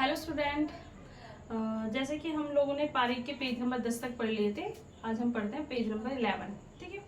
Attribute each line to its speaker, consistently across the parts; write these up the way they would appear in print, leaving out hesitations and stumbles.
Speaker 1: Hello student. जैसे कि हम लोगों ने पारी के पेज नंबर 10 तक पढ़ लिए थे, आज हम पढ़ते हैं पेज नंबर 11। ठीक है,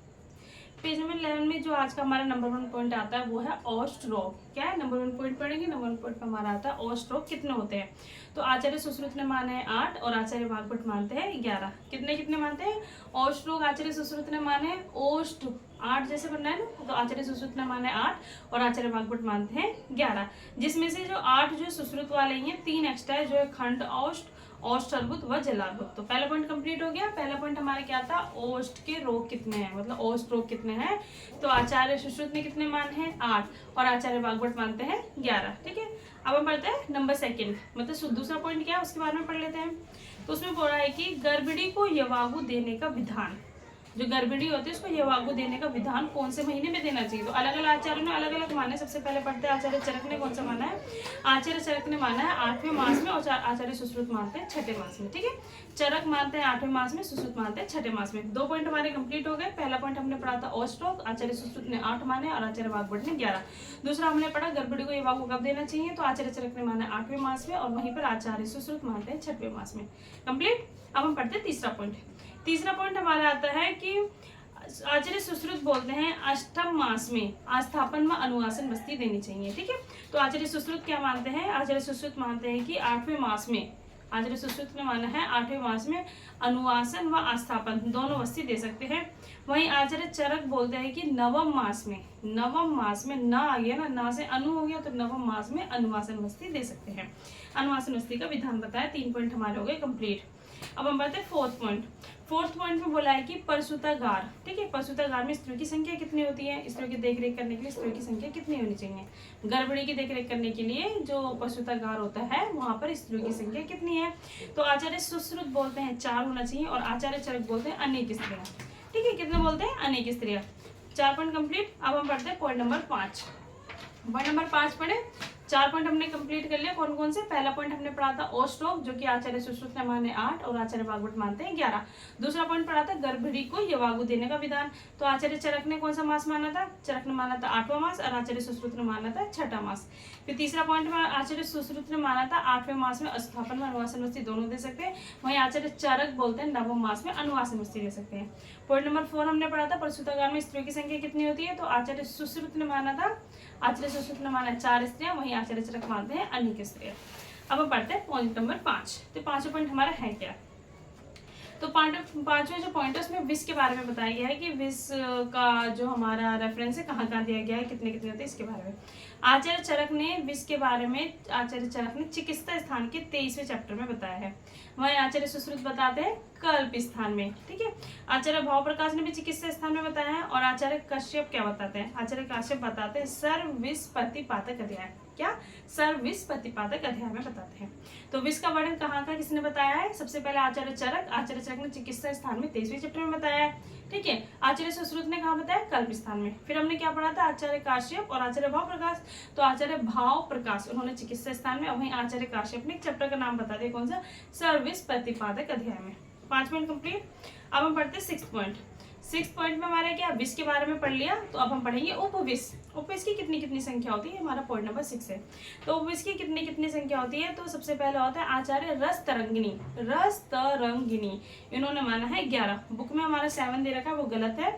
Speaker 1: पेज नंबर 11 में जो आज का हमारा नंबर 1 पॉइंट आता है वो है औस्ट्रोक। क्या है नंबर 1 पॉइंट पढ़ेंगे। नंबर 1 पॉइंट हमारा आता है औस्ट्रोक कितने होते हैं। तो आचार्य सुश्रुत ने माने हैं 8 और आचार्य वाग्भट मानते हैं 11। कितने कितने मानते हैं। औस्ट्रोक आचार्य सुश्रुत ने माने ओस्ट 8 जैसे बनना है ना, तो आचार्य सुश्रुत ने माने 8 और आचार्य वाग्भट मानते हैं 11। जिसमें से जो 8 जो सुश्रुत वाले हैं 3 एक्स्ट्रा है, जो है खंड औष्ट, औष्ट अर्बुद व जलार्बुद। तो पहला पॉइंट कंप्लीट हो गया। पहला पॉइंट हमारे क्या था, औष्ट के रोग कितने हैं, मतलब औष्ट रोग कितने हैं। तो आचार्य सुश्रुत ने कितने माने हैं 8 और आचार्य वाग्भट मानते हैं 11। ठीक है, अब हम पढ़ते हैं नंबर 2, मतलब दूसरा पॉइंट क्या है उसके बारे में पढ़ लेते हैं। तो उसमें बोल रहा है कि गर्भिणी को यवागु देने का विधान, जो गर्भिणी होती है उसको यवागु देने का विधान कौन से महीने में देना चाहिए। तो अलग अलग आचार्यों ने अलग अलग माने। सबसे पहले पढ़ते हैं आचार्य चरक ने कौन सा माना है। आचार्य चरक ने माना है 8वें मास में और आचार्य सुश्रुत मानते हैं 6ठे मास में। ठीक है, चरक मानते हैं 8वें मास में, सुश्रुत मानते हैं 6ठे मास में। 2 पॉइंट हमारे कंप्लीट हो गए। पहला पॉइंट हमने पढ़ा था औस्ट्रोक, आचार्य सुश्रुत ने 8 माने और आचार्य वाग्भट ने 11। दूसरा हमने पढ़ा गर्भिणी को यवागु कब देना चाहिए, तो आचार्य चरक ने माना 8वें मास में और वहीं पर आचार्य सुश्रुत मानते हैं 6ठे मास में। कंप्लीट। अब हम पढ़ते हैं तीसरा पॉइंट। तीसरा पॉइंट हमारा आता है कि आचार्य सुश्रुत बोलते हैं 8म मास में आस्थापन व अनुवासन बस्ती देनी चाहिए। ठीक है, तो आचार्य सुश्रुत क्या मानते हैं, आचार्य सुश्रुत मानते हैं कि 8वें मास में, आचार्य सुश्रुत ने माना है 8वें मास में अनुवासन व आस्थापन दोनों बस्ती दे सकते हैं। वहीं आचार्य चरक बोलते हैं कि 9वें मास में, 9वें मास में ना आ गया ना से अनु हो गया, तो 9वें मास में अनुवासन बस्ती दे सकते हैं। अनुवासन बस्ती का विधान बताया। 3 पॉइंट हमारे हो गए कंप्लीट। अब हम बढ़ते हैं 4th पॉइंट। 4th पॉइंट में बोला है कि प्रसूतागार। ठीक है, प्रसूतागार में स्त्रियों की संख्या कितनी होती है, स्त्रियों की देखरेख करने के लिए स्त्रियों की संख्या कितनी होनी चाहिए। गर्भिणी की देखरेख करने के लिए जो प्रसूतागार होता है वहां पर स्त्रियों की संख्या कितनी है। तो आचार्य सुश्रुत बोलते हैं 4 होना चाहिए और आचार्य चरक बोलते हैं अनेक स्त्रियां। ठीक है, कितने बोलते हैं, अनेक स्त्रियां। 4 पॉइंट कंप्लीट। अब हम पढ़ते हैं पॉइंट नंबर 5। पॉइंट नंबर 5 पढ़े। 4 पॉइंट हमने कंप्लीट कर लिया। कौन कौन से। पहला पॉइंट हमने पढ़ा था औस्ट्रोक, जो कि आचार्य सुश्रुत ने माने 8 और आचार्य वाग्भट मानते हैं 11। दूसरा पॉइंट पढ़ा था गर्भिणी को यवागु देने का विधान। तो आचार्य चरक ने कौन सा मास माना था, चरक ने माना था 8वां मास और आचार्य सुश्रुत ने माना था 6ठा मास। फिर तीसरा पॉइंट में आचार्य सुश्रुत ने माना था 8वें मास में अस्थापन व अनुवासन बस्ती दोनों दे सकते हैं। वहीं आचार्य चरक बोलते हैं 9वें मास में अनुवासन बस्ती दे सकते हैं। पॉइंट नंबर 4 हमने पढ़ा था प्रसूतागार में स्त्रियों की संख्या कितनी होती है। तो आचार्य सुश्रुत ने माना था, आचार्य सुश्रुत ने माना 4 स्त्रियां, वहीं आचार्य चरक मानते हैं अनेक स्त्रियां। अब हम पढ़ते हैं पॉइंट नंबर 5। तो 5वां पॉइंट हमारा है क्या। तो 5वां जो पॉइंट है उसमें विष के बारे में बताया गया है कि विष का जो हमारा रेफरेंस है कहाँ कहाँ दिया गया है, कितने कितने होते हैं, इसके बारे में आचार्य चरक ने विष के बारे में, आचार्य चरक ने चिकित्सा स्थान के 23वें चैप्टर में बताया है। वहीं आचार्य सुश्रुत बताते हैं कल्प स्थान में। ठीक है, आचार्य भाव प्रकाश ने भी चिकित्सा स्थान में बताया है और आचार्य कश्यप क्या बताते हैं, आचार्य कश्यप बताते हैं सर्व विष प्रतिपादक अध्याय। क्या, सर्व विष प्रतिपादक अध्याय में बताते हैं। तो विष का वर्णन कहाँ का किसने बताया है, सबसे पहले आचार्य चरक, आचार्य चरक ने चिकित्सा स्थान में 23वें चैप्टर में बताया है। ठीक है, आचार्य सुश्रुत ने कहा बताया कल्प स्थान में। फिर हमने क्या पढ़ा था, आचार्य काश्यप और आचार्य भाव प्रकाश। तो आचार्य भाव प्रकाश उन्होंने चिकित्सा स्थान में, वहीं आचार्य काश्यप ने चैप्टर का नाम बता दिया कौन सा, सर्व विष प्रतिपादक अध्याय में। 5 पॉइंट कंप्लीट। अब हम पढ़ते हैं 6th पॉइंट। 6th पॉइंट में हमारा क्या, विष के बारे में पढ़ लिया। तो अब हम पढ़ेंगे उपविष। उपविष की कितनी कितनी संख्या होती है, हमारा पॉइंट नंबर 6 है। तो उपविष की कितनी कितनी संख्या होती है। तो सबसे पहले होता है आचार्य रस तरंगिनी, रस तरंगिनी इन्होंने माना है 11। बुक में हमारा 7 दे रखा है, वो गलत है।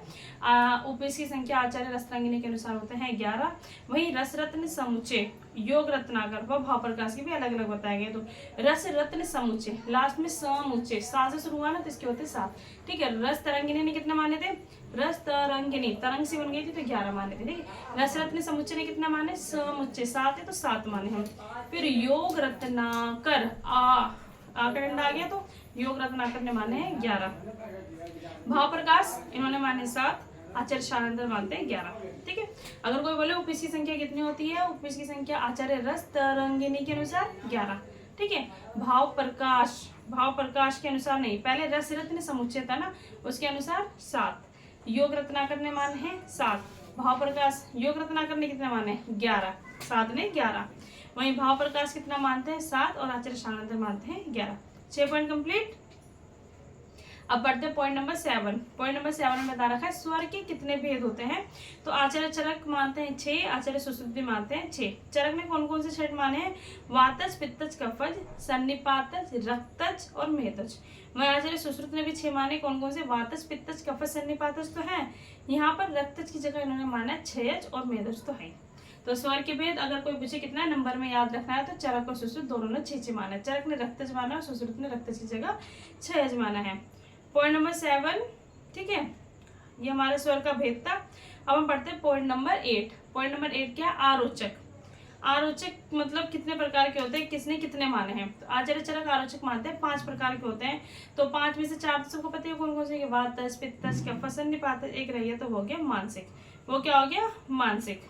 Speaker 1: उपविष की संख्या आचार्य रस तरंगिनी के अनुसार होते हैं 11। वहीं रस रत्न समुच्चय, योग रत्नाकर व भाव प्रकाश की भी अलग अलग बताए गए। तो रस रत्न समुच्चय, लास्ट में समुच्चय 7 से शुरू हुआ ना, तो इसके होते 7। ठीक है, रस तरंगिनी ने कितने माने थे, रस तरंगिनी तरंग से बन गई थी तो 11 माने थे। ठीक है, रस रत्न समुच्चय ने कितना माने, समुच्चय 7 है तो 7 माने हम। फिर योग रत्नाकर आकंड आ गया तो योग रत्नाकर ने माने हैं 11। भाव प्रकाश इन्होंने माने 7, आचार्य शानंदर मानते हैं 11। ठीक है, अगर कोई बोले उपविष की संख्या कितनी होती है, उपविष की संख्या आचार्य रस तरंगिनी के अनुसार 11। ठीक है, भाव प्रकाश के अनुसार नहीं, पहले रस रत्न समुच्चय था ना, उसके अनुसार 7। योग रत्नाकर ने माने हैं 7, भाव प्रकाश योग रत्नाकर ने कितना माने 11, 7 ने 11। वहीं भाव प्रकाश कितना मानते हैं 7 और आचार्य शानंदर मानते हैं 11। 6 पॉइंट कंप्लीट। अब बढ़ते हैं पॉइंट नंबर 7। पॉइंट नंबर 7 में बता रखा है स्वर के कितने भेद होते हैं। तो आचार्य चरक मानते हैं 6, आचार्य सुश्रुत भी मानते हैं 6। चरक ने कौन कौन से छठ माने हैं? वातज, पित्तज, कफज, सन्निपातज, रक्तज और मेहतज। वहीं आचार्य सुश्रुत ने भी 6 माने। कौन कौन से? वातज, पित्तज, कफज, सन्निपातज तो है, यहाँ पर रक्तज की जगह इन्होंने माना है क्षयज और मेहतज तो है। तो स्वर के भेद अगर कोई पूछे कितना नंबर में याद रखना है तो चरक और सुश्रुत दोनों ने 6 माना है। चरक ने रक्तज माना और सुश्रुत ने रक्तज की जगह क्षयज माना है। पॉइंट नंबर 7, ठीक है, ये हमारे स्वर का भेद था। अब हम पढ़ते हैं पॉइंट नंबर 8। पॉइंट नंबर 8 क्या है? आरोचक। आरोचक मतलब कितने प्रकार के होते हैं, किसने कितने माने हैं? तो आचार्य चरक आरोचक मानते हैं 5 प्रकार के होते हैं। तो 5 में से 4 तो सबको पता है कौन कौन से? वातज, पित्तज, कफज, सन्निपातज, एक रही है तो हो गया मानसिक। वो क्या हो गया? मानसिक,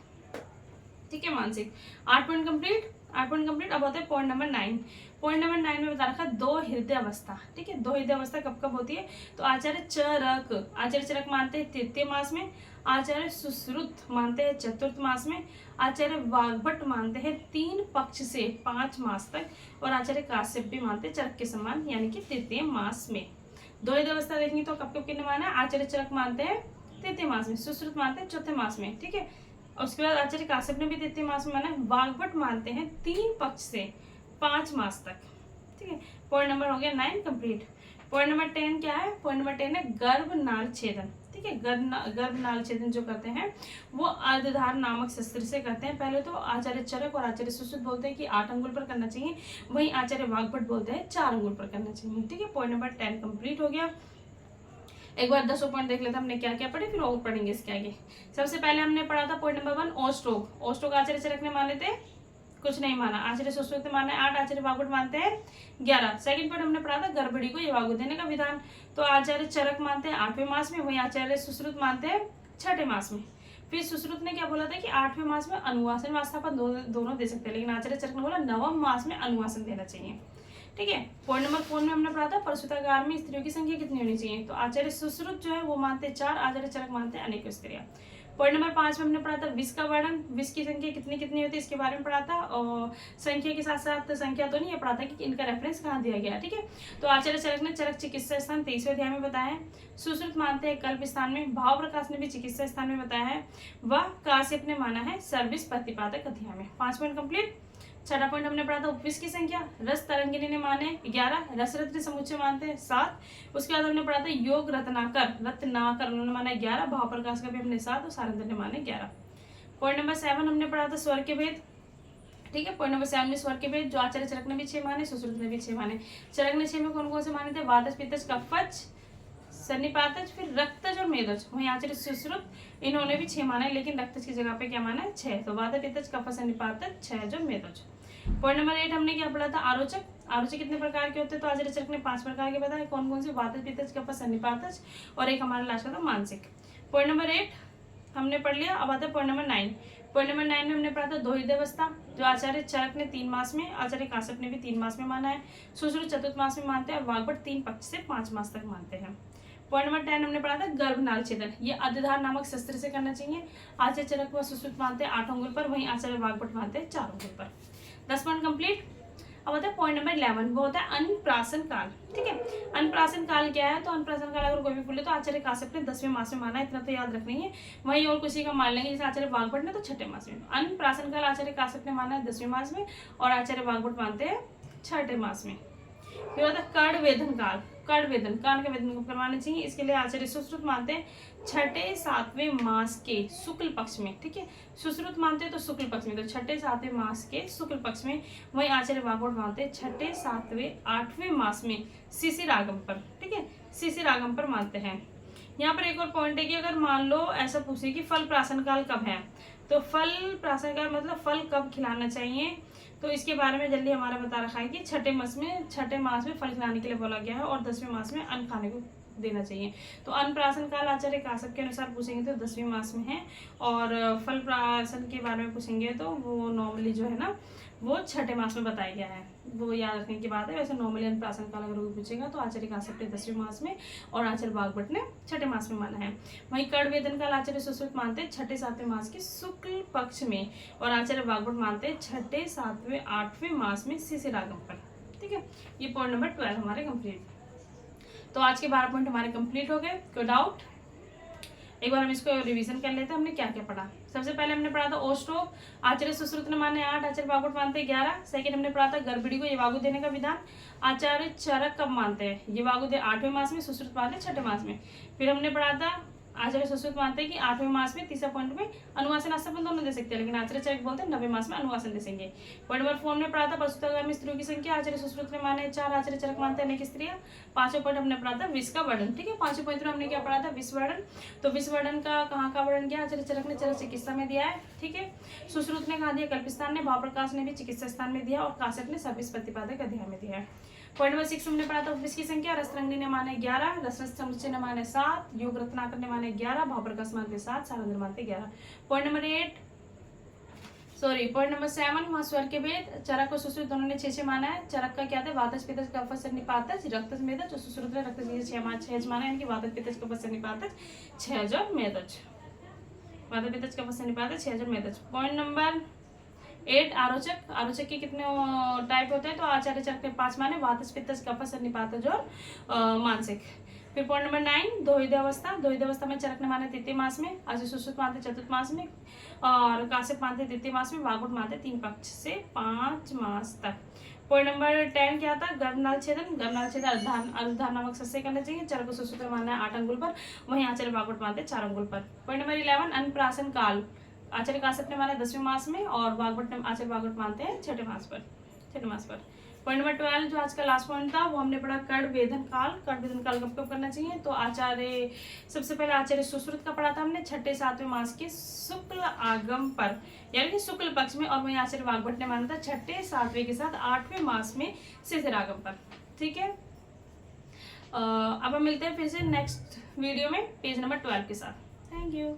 Speaker 1: ठीक है, मानसिक। 8 पॉइंट कंप्लीट, 8 पॉइंट कंप्लीट। अब होता है पॉइंट नंबर 9। पॉइंट नंबर 9 में बता रखा है 2 हृदय अवस्था, ठीक है। 2 हृदय अवस्था कब कब होती है? तो आचार्य चरक मानते हैं तृतीय मास में, आचार्य सुश्रुत मानते हैं चतुर्थ मास में, आचार्य वाग्भट मानते हैं 3 पक्ष से 5 मास तक, और आचार्य काश्यप भी मानते हैं चरक के समान यानी कि तृतीय मास में। 2 हृदय अवस्था देखेंगे तो कब कब कितने माना है? आचार्य चरक मानते हैं तृतीय मास में, सुश्रुत मानते हैं चौथे मास में, ठीक है। उसके बाद आचार्य काश्यप ने भी तृतीय मास में माना है। वाग्भट मानते हैं 3 पक्ष से 5 मास तक, ठीक है। पॉइंट नंबर हो गया 9 कंप्लीट। पॉइंट नंबर 10 क्या है? पॉइंट नंबर 10 है गर्भनाल छेदन, ठीक है। गर्भनाल छेदन जो करते हैं वो अर्धधार नामक शस्त्र से करते हैं। पहले तो आचार्य चरक और आचार्य सुश्रुत बोलते हैं कि 8 अंगुल पर करना चाहिए, वहीं आचार्य वाग्भट बोलते हैं 4 अंगुल पर करना चाहिए, ठीक है। पॉइंट नंबर 10 कंप्लीट हो गया। एक बार 10 पॉइंट देख लेते हमने क्या क्या पढ़े, फिर और पढ़ेंगे इसके आगे। सबसे पहले हमने पढ़ा था पॉइंट नंबर 1 ओस्ट्रोक। ओस्ट्रोक आचार्य चरक ने माने थे, कुछ नहीं माना। आचार्य सुश्रुत ने माना 8, आचार्य वाग्भट मानते हैं 11। सेकंड पॉइंट हमने पढ़ा था गर्भड़ी को यवागु देने का विधान। तो आचार्य चरक मानते हैं 8वें मास में, वहीं आचार्य सुश्रुत मानते हैं 6ठे मास में। फिर सुश्रुत ने क्या बोला था कि 8वें मास में अनुवासन वास्थापन दोनों दे सकते हैं, लेकिन आचार्य चरक ने बोला 9वें मास में अनुवासन देना चाहिए, ठीक है। पॉइंट नंबर 4 में हमने पढ़ा था प्रसूतागार में स्त्रियों की संख्या कितनी होनी चाहिए। तो आचार्य सुश्रुत जो है वो मानते हैं 4, आचार्य चरक मानते हैं अनेक स्त्रियां। पॉइंट नंबर 5 में हमने पढ़ा था विष का वर्णन, विष की संख्या कितनी कितनी होती है इसके बारे में पढ़ा था, और संख्या के साथ साथ संख्या तो नहीं, ये पढ़ा था कि इनका रेफरेंस कहाँ दिया गया, ठीक है। तो आचार्य चरक ने चरक चिकित्सा स्थान 23वें अध्याय में बताया है। सुश्रुत मानते हैं कल्प स्थान में, भाव प्रकाश ने भी चिकित्सा स्थान में बताया है, वह काश्यप ने माना है सर्विस प्रतिपादक अध्याय में। 5 पॉइंट कंप्लीट। 6वां पॉइंट हमने पढ़ा था उपविष की संख्या, रस तरंगिनी ने माने 11, रसरत्न समुच्चय मानते हैं 7। उसके बाद हमने पढ़ा था योग रत्नाकर उन्होंने माना 11, भाव प्रकाश का भी हमने 7 और सारंदर ने माने 11। पॉइंट नंबर 7 हमने पढ़ा था स्वर के भेद, ठीक है। पॉइंट नंबर 7 में स्वर के भेद जो आचार्य चरक ने भी 6 माने, सुश्रुत ने भी 6 माने। चरक ने 6 में कौन कौन से माने थे? वातज, पित्तज, कफज, सन्निपातज, फिर रक्तज और मेदज। वहीं आचार्य सुश्रुत इन्होंने भी 6 माना है, लेकिन रक्तज की जगह पे क्या माना है? 6। तो वातज, पित्तज, कफज, सन्निपातज, 6 जो मेदज। पॉइंट नंबर 8 हमने क्या पढ़ा था? आरोचक। आरोचक कितने प्रकार के होते हैं? तो आचार्य चरक ने 5 प्रकार के बताए। कौन कौन से? वातज, पित्तज, कफज, सन्निपातज, और एक हमारा लास्ट का था मानसिक। पॉइंट नंबर 8 हमने पढ़ लिया। अब आता है पॉइंट नंबर 9। पॉइंट नंबर 9 में हमने पढ़ा था 2 हृदय अवस्था जो आचार्य चरक ने 3 मास में, आचार्य काश्यप ने भी 3 मास में माना है, सुश्रुत चतुर्थ मास में मानते हैं, और वाग्भट 3 पक्ष से 5 मास तक मानते हैं। पॉइंट नंबर 10 हमने पढ़ा था गर्भनाल छेदन, ये अर्धधार नामक शस्त्र से करना चाहिए। आचार्य चरक व सुश्रुत मानते हैं 8 अंगुल पर, वहीं आचार्य वाग्भट मानते हैं 4 अंगुल पर। 10 पॉइंट कंप्लीट। अब होता है पॉइंट नंबर 11, वो होता है अन्नप्राशन काल, ठीक है। अन्नप्राशन काल क्या है? तो अन्नप्राशन काल अगर कोई भी बोले तो आचार्य काश्यप ने 10वें मास में माना है, इतना तो याद रखना ही है। वहीं और किसी का मान लेंगे जैसे आचार्य वाग्भट ने तो 6ठे मास में। अन्नप्राशन काल आचार्य काश्यप ने माना है 10वें मास में, और आचार्य वाग्भट मानते हैं 6ठे मास में। फिर होता है कर्ण वेदन काल। कर्ण वेदन, कान का वेदन कब करवाना चाहिए? इसके लिए आचार्य सुश्रुत मानते हैं 6ठे 7वें मास के शुक्ल पक्ष में, ठीक है। सुश्रुत मानते हैं तो शुक्ल पक्ष में, तो 6ठे 7वें मास के शुक्ल पक्ष में। वहीं आचार्य वाग्भट मानते हैं 6ठे 7वें 8वें मास में शिशिर आगम पर, ठीक है, शिशिर आगम पर मानते हैं। यहाँ पर एक और पॉइंट है कि अगर मान लो ऐसा पूछे कि फल प्राशन काल कब है, तो फल प्राशन काल मतलब फल कब खिलाना चाहिए, तो इसके बारे में जल्दी हमारा बता रखा है कि 6ठे मास में फल खिलाने के लिए बोला गया है, और 10वें मास में अन्न खाने को देना चाहिए। तो अन्न प्राशन काल आचार्य काश्यप के अनुसार पूछेंगे तो 10वें मास में है, और फल प्राशन के बारे में पूछेंगे तो वो नॉर्मली जो है ना वो 6ठे मास में बताया गया है, वो याद रखने की बात है। वैसे नॉर्मली अन्न प्राशन काल अगर कोई पूछेगा तो आचार्य काश्यप ने 10वें मास में और आचार्य वाग्भट ने 6ठे मास में माना है। वहीं कर्ण वेदन काल आचार्य सुश्रुत मानते हैं 6ठे 7वें मास के शुक्ल पक्ष में, और आचार्य वाग्भट मानते हैं 6ठे 7वें 8वें मास में शिशिर आगम पर, ठीक है। ये पॉइंट नंबर 12 हमारे कंप्लीट। तो आज के 12 पॉइंट हमारे कंप्लीट हो गए। कोई डाउट? एक बार हम इसको रिवीजन कर लेते हैं, हमने क्या क्या पढ़ा। सबसे पहले हमने पढ़ा था ओष्ठोक, आचार्य सुश्रुत ने माने 8, आचार्य वागुट मानते 11। सेकंड हमने पढ़ा था गर्भिणी को येवागु देने का विधान, आचार्य चरक कब मानते हैं, येवागु दे 8वें मास में, सुश्रुत मानते 6ठे मास में। फिर हमने पढ़ा था आचार्य सुश्रुत मानते हैं कि 8वें मास में, तीसरा पॉइंट में अनुवासन आस्थापन दोनों दे सकते हैं, लेकिन आचार्य चरक बोलते हैं 9वें मास में अनुवासन दे सकेंगे। पॉइंट नंबर 4 में पढ़ा था प्रसूतागामी स्त्रियों की संख्या, आचार्य सुश्रुत ने माने 4, आचार्य चरक मानते हैं अनेक स्त्रियां। 5वां पॉइंट हमने पढ़ा था विष का वर्णन। ठीक है, 5वें पॉइंट में हमने क्या पढ़ा था, विष वर्णन। तो विष वर्णन का कहाँ का वर्णन किया, आचार्य चरक ने चरक चिकित्सा में दिया है। ठीक है, सुश्रुत ने कहा दिया कल्पिस्तान ने, भाव प्रकाश ने भी चिकित्सा स्थान में दिया, और काश्यप ने सविस प्रतिपादक अध्याय में दिया है। पॉइंट नंबर 6 हमने पढ़ा था उपविष्ट की संख्या, रसरंगनी ने माने 11, रसरस समुच्चय ने माने 7, योग रत्नाकर ने माने 11, भाव प्रकाश मानते 7, सारंग मानते 11। पॉइंट नंबर 7 वहाँ स्वर के भेद, चरक और सुश्रुत दोनों ने 6 माना है। चरक का क्या था, वातज पित्तज कफज निपातज रक्तज मेदज, और सुश्रुत ने रक्तज 6 माना है, इनकी वातज पित्तज कफज निपातज 6 और मेदज, वातज पित्तज कफज निपातज 6 और मेदज। पॉइंट नंबर 8 आरोचक, आरोचक के कितने टाइप होते हैं, तो आचार्य चरक ने 5 माने, वातज पित्तज कफज निपातज और मानसिक। फिर पॉइंट नंबर 9 दोहित अवस्था, दोहित अवस्था में चरक ने माने तृतीय मास में, आचार्य सुश्रुत मानते चतुर्थ मास में, और काश्यप मानते द्वितीय मास में, वागुट मानते 3 पक्ष से 5 मास तक। पॉइंट नंबर 10 क्या था, गर्भनाल छेदन, गर्भनाल छेदन अर्धान नामक सस्य करना चाहिए, चरक को सुश्रुत मानना है 8 अंगुल पर, वहीं आचार्य वागुट मानते 4 अंगुल पर। पॉइंट नंबर 11 अन्नप्राशन काल, आचार्य काश्यप ने माना 10वें मास में, और आचार्य वागुट मानते हैं 6ठे मास पर। पॉइंट नंबर 12 जो आज का लास्ट पॉइंट था, वो हमने पढ़ा कर्ण वेदन काल, कर्ण वेदन काल कब करना चाहिए, तो आचार्य सबसे पहले आचार्य सुश्रुत का पढ़ा था हमने 6ठे 7वें मास के शुक्ल आगम पर, यानी कि शुक्ल पक्ष में, और वहीं आचार्य वाग्भट ने माना था 6ठे 7वें के साथ 8वें मास में शिशिर आगम पर। ठीक है, अब हम मिलते हैं फिर से नेक्स्ट वीडियो में पेज नंबर 12 के साथ। Thank you.